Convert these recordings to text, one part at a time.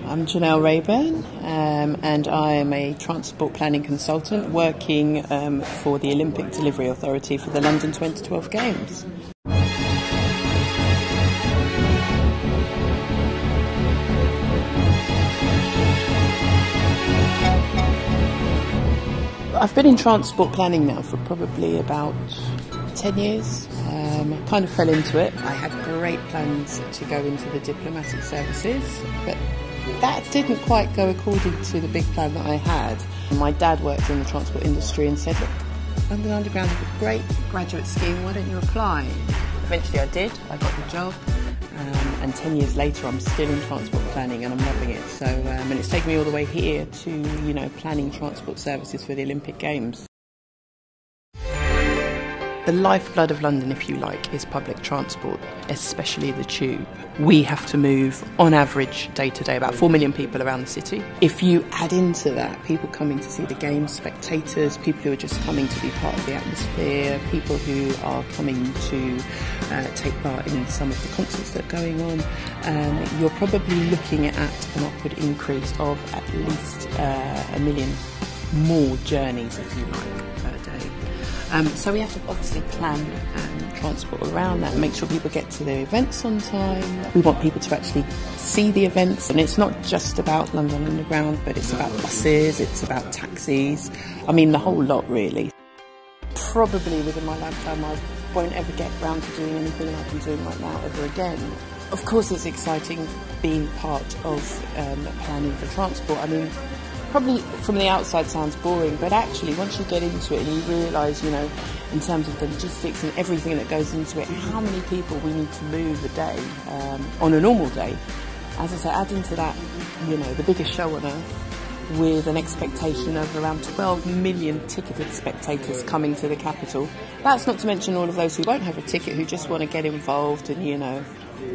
I'm Janelle Raeburn, and I am a transport planning consultant working for the Olympic Delivery Authority for the London 2012 Games. I've been in transport planning now for probably about 10 years. I kind of fell into it. I had great plans to go into the diplomatic services, but that didn't quite go according to the big plan that I had. My dad worked in the transport industry and said, look, London Underground is a great graduate scheme, why don't you apply? Eventually I did, I got the job, and 10 years later I'm still in transport planning and I'm loving it. So, and it's taken me all the way here to, planning transport services for the Olympic Games. The lifeblood of London, if you like, is public transport, especially the tube. We have to move, on average, day to day, about 4 million people around the city. If you add into that people coming to see the games, spectators, people who are just coming to be part of the atmosphere, people who are coming to take part in some of the concerts that are going on, you're probably looking at an upward increase of at least 1 million more journeys, if you like, per day. So we have to obviously plan transport around that and make sure people get to their events on time. We want people to actually see the events, and it's not just about London Underground, but it's about buses, it's about taxis, I mean the whole lot really. Probably within my lifetime I won't ever get round to doing anything like I'm doing right now ever again. Of course it's exciting being part of planning for transport. I mean, probably from the outside sounds boring, but actually once you get into it and you realise, in terms of the logistics and everything that goes into it, how many people we need to move a day, on a normal day. As I say, add into that, the biggest show on earth, with an expectation of around 12 million ticketed spectators coming to the capital. That's not to mention all of those who won't have a ticket, who just want to get involved and,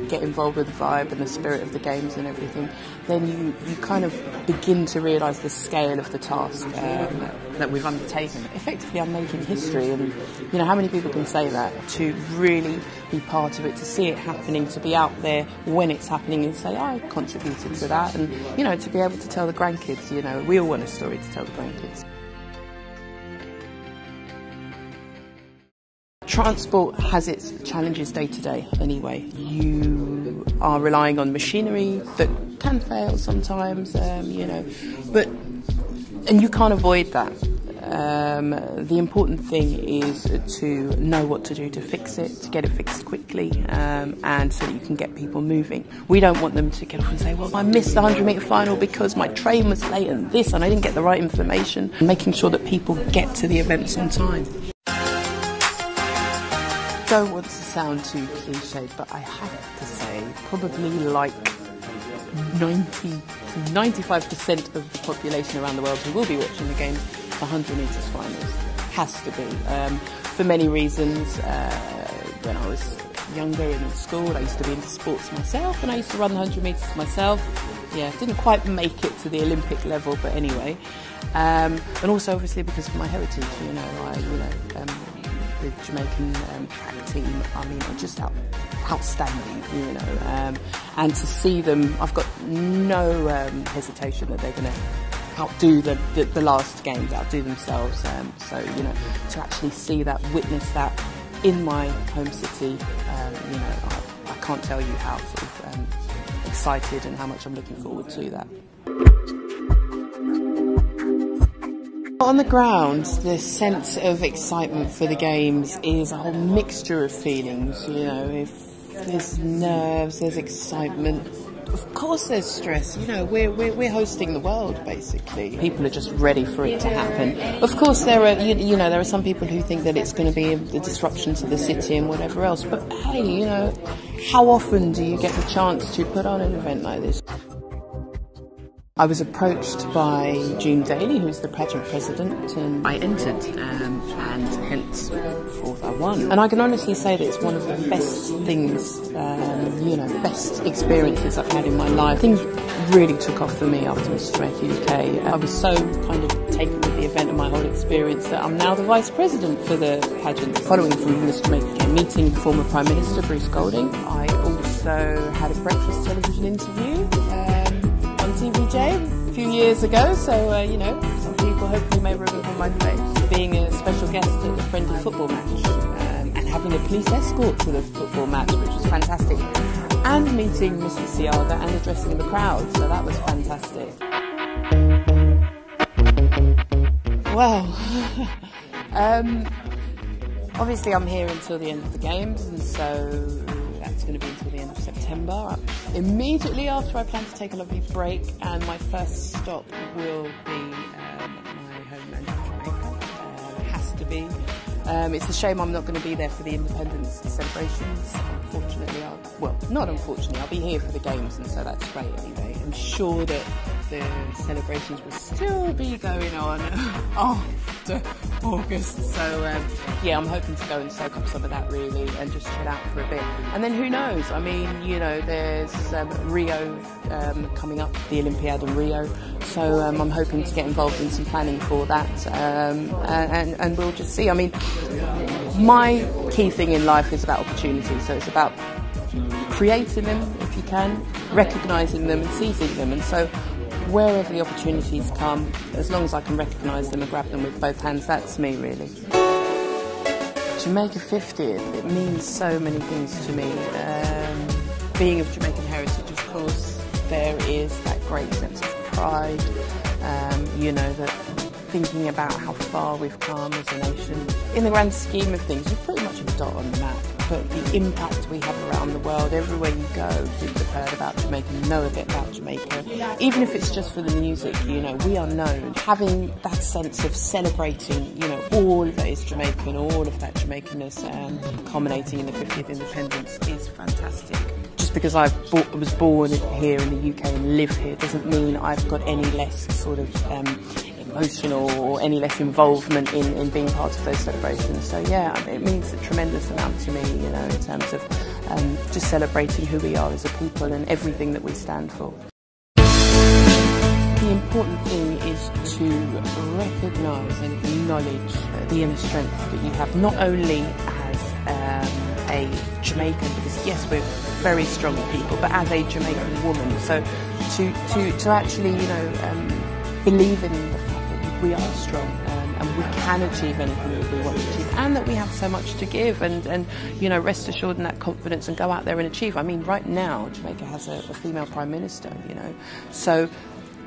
get involved with the vibe and the spirit of the games and everything. Then you kind of begin to realise the scale of the task that we've undertaken. Effectively, I'm making history, and how many people can say that? To really be part of it, to see it happening, to be out there when it's happening and say, I contributed to that, and to be able to tell the grandkids. We all want a story to tell the grandkids. Transport has its challenges day to day anyway. You are relying on machinery that can fail sometimes, and you can't avoid that. The important thing is to know what to do to fix it, to get it fixed quickly, and so that you can get people moving. We don't want them to get off and say, well, I missed the 100-metre final because my train was late and this, and I didn't get the right information. Making sure that people get to the events on time. I don't want to sound too cliched, but I have to say probably like 95% of the population around the world who will be watching the games, the 100 metres finals. Has to be. For many reasons. When I was younger in school, I used to be into sports myself, and I used to run the 100 metres myself. Yeah, didn't quite make it to the Olympic level, but anyway. And also obviously because of my heritage, the Jamaican track team, are just outstanding, and to see them, I've got no hesitation that they're going to outdo the last games, outdo themselves. So, to actually see that, witness that in my home city, I can't tell you how sort of excited and how much I'm looking forward to that. On the ground, the sense of excitement for the games is a whole mixture of feelings. If there's nerves, there's excitement. Of course, there's stress. We're hosting the world basically. People are just ready for it to happen. Of course, there are some people who think that it's going to be a disruption to the city and whatever else. But hey, how often do you get the chance to put on an event like this? I was approached by June Daly, who's the pageant president, and I entered, and hence fourth I won. And I can honestly say that it's one of the best things, best experiences I've had in my life. Things really took off for me after Miss Jamaica UK. I was so kind of taken with the event and my whole experience that I'm now the vice president for the pageant. Following from Miss Jamaica UK, meeting former Prime Minister Bruce Golding, I also had a breakfast television interview on TV years ago, so you know, some people hopefully may remember my face. Being a special guest at the friendly football match, and having a police escort to the football match, which was fantastic, and meeting Mr. Siaga and addressing the crowd, so that was fantastic. Well, obviously I'm here until the end of the game, and so that's going to be until the end of September. Immediately after, I plan to take a lovely break, and my first stop will be my homeland of Jamaica. It has to be. It's a shame I'm not going to be there for the independence celebrations. Unfortunately, not unfortunately, I'll be here for the games, and so that's great anyway. I'm sure that the celebrations will still be going on after August, so yeah, I'm hoping to go and soak up some of that really and just chill out for a bit, and then who knows, I mean, you know, there's Rio coming up, the Olympiad in Rio, so I'm hoping to get involved in some planning for that, and we'll just see. I mean, my key thing in life is about opportunity, so it's about creating them if you can, recognising them and seizing them, and so wherever the opportunities come, as long as I can recognise them and grab them with both hands, that's me really. Jamaica 50th, it means so many things to me. Being of Jamaican heritage, of course, there is that great sense of pride, you know, that thinking about how far we've come as a nation. In the grand scheme of things, you're pretty much a dot on the map, but the impact we have around the world, everywhere you go, people have heard about Jamaica, know a bit about Jamaica. Even if it's just for the music, you know, we are known. Having that sense of celebrating, you know, all that is Jamaican, all of that Jamaicanness, culminating in the 50th independence is fantastic. Just because I was born here in the UK and live here doesn't mean I've got any less sort of emotional or any less involvement in being part of those celebrations. So yeah, it means a tremendous amount to me, you know, in terms of just celebrating who we are as a people and everything that we stand for. The important thing is to recognise and acknowledge the inner strength that you have, not only as a Jamaican, because yes, we're very strong people, but as a Jamaican woman. So to actually, you know, believe in the fact that we are strong and we can achieve anything that we want to achieve, and that we have so much to give, and you know, rest assured in that confidence and go out there and achieve. I mean, right now Jamaica has a female Prime Minister, you know, so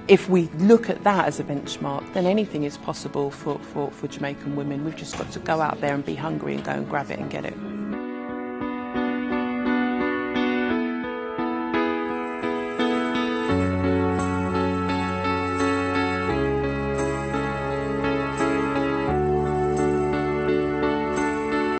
if we look at that as a benchmark, then anything is possible for Jamaican women. We've just got to go out there and be hungry and go and grab it and get it.